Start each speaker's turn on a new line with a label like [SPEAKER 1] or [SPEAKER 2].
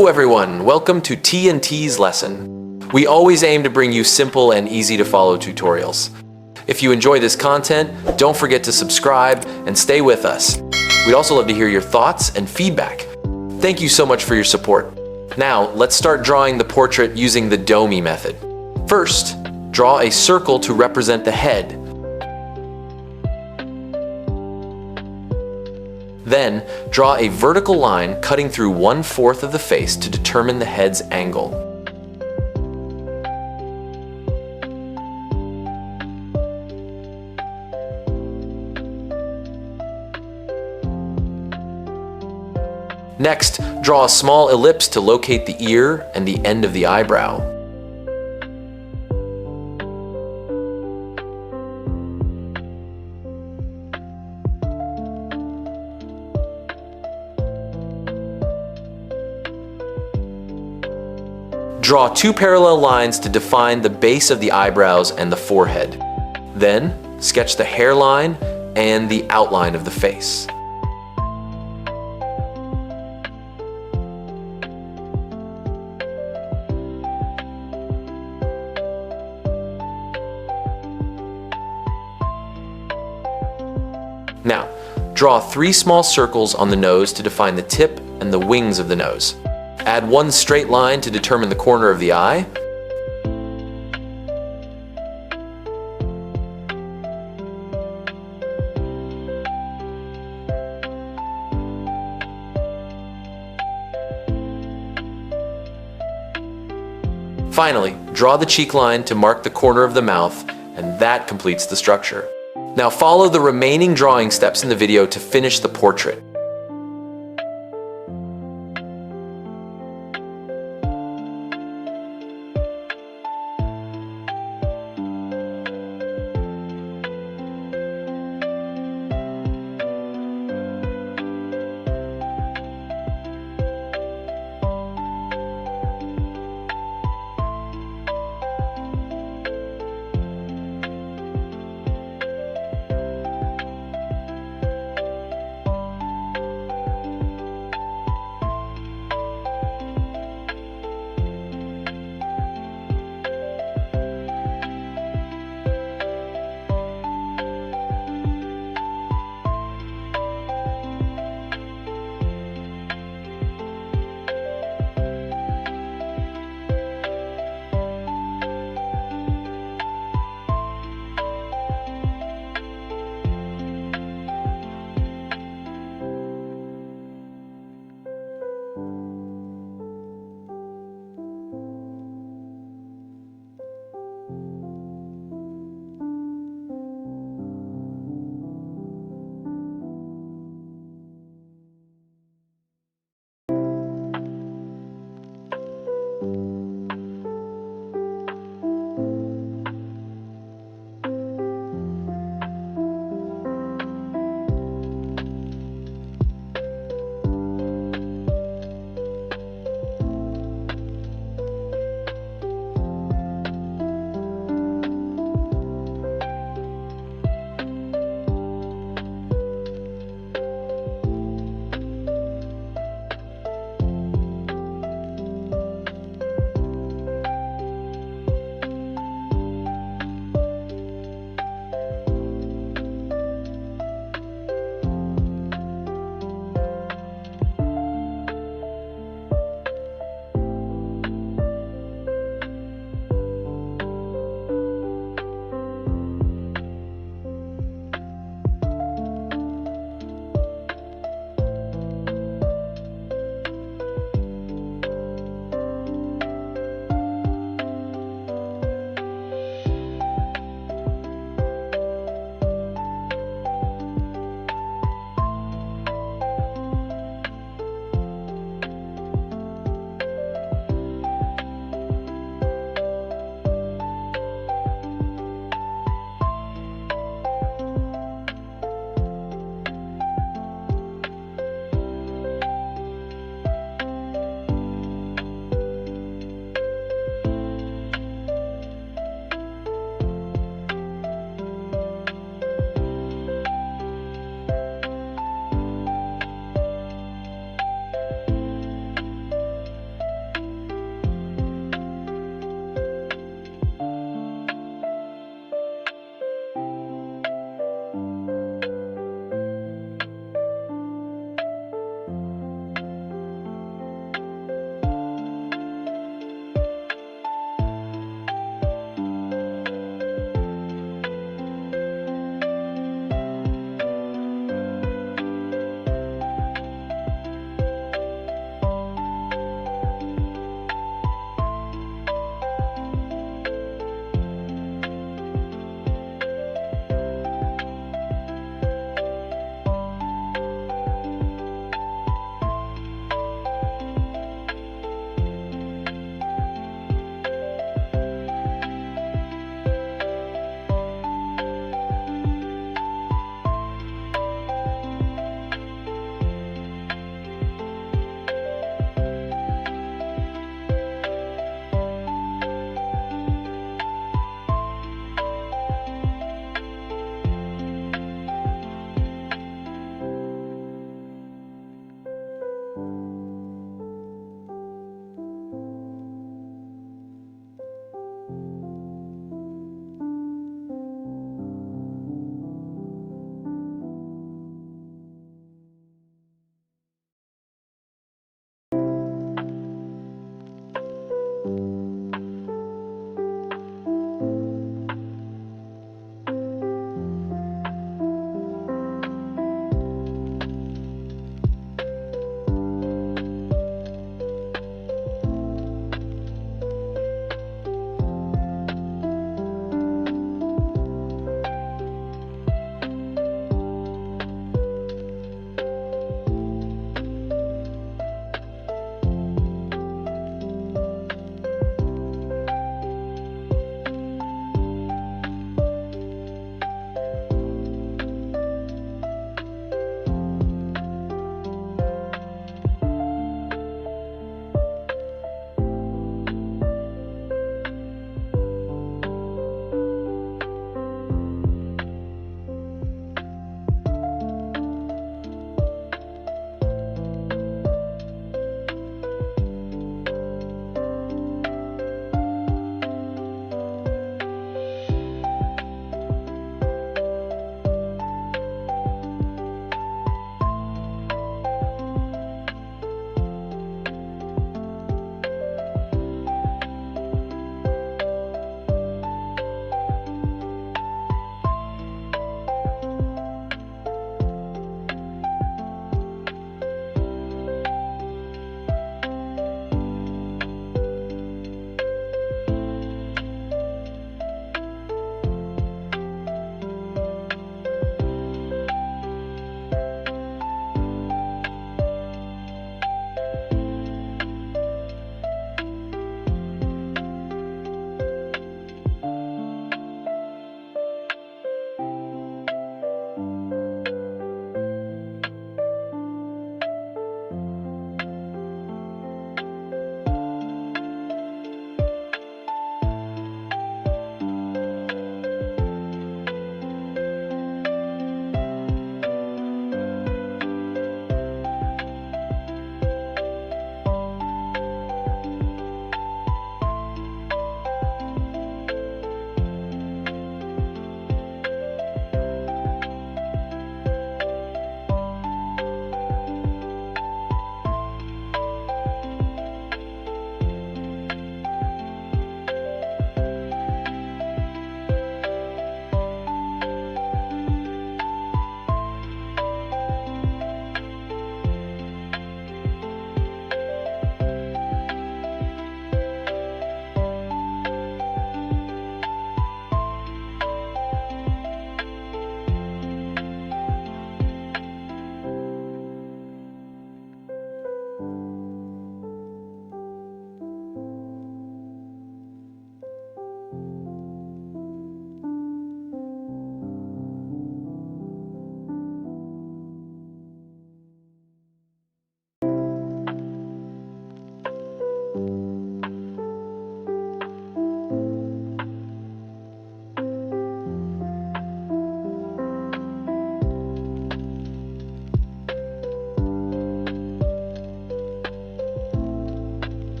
[SPEAKER 1] Hello everyone, welcome to T&T's lesson. We always aim to bring you simple and easy to follow tutorials. If you enjoy this content, don't forget to subscribe and stay with us. We'd also love to hear your thoughts and feedback. Thank you so much for your support. Now, let's start drawing the portrait using the Domi method. First, draw a circle to represent the head. Then, draw a vertical line cutting through 1/4 of the face to determine the head's angle. Next, draw a small ellipse to locate the ear and the end of the eyebrow. Draw 2 parallel lines to define the base of the eyebrows and the forehead. Then, sketch the hairline and the outline of the face. Now, draw 3 small circles on the nose to define the tip and the wings of the nose. Add 1 straight line to determine the corner of the eye. Finally, draw the cheek line to mark the corner of the mouth, and that completes the structure. Now follow the remaining drawing steps in the video to finish the portrait.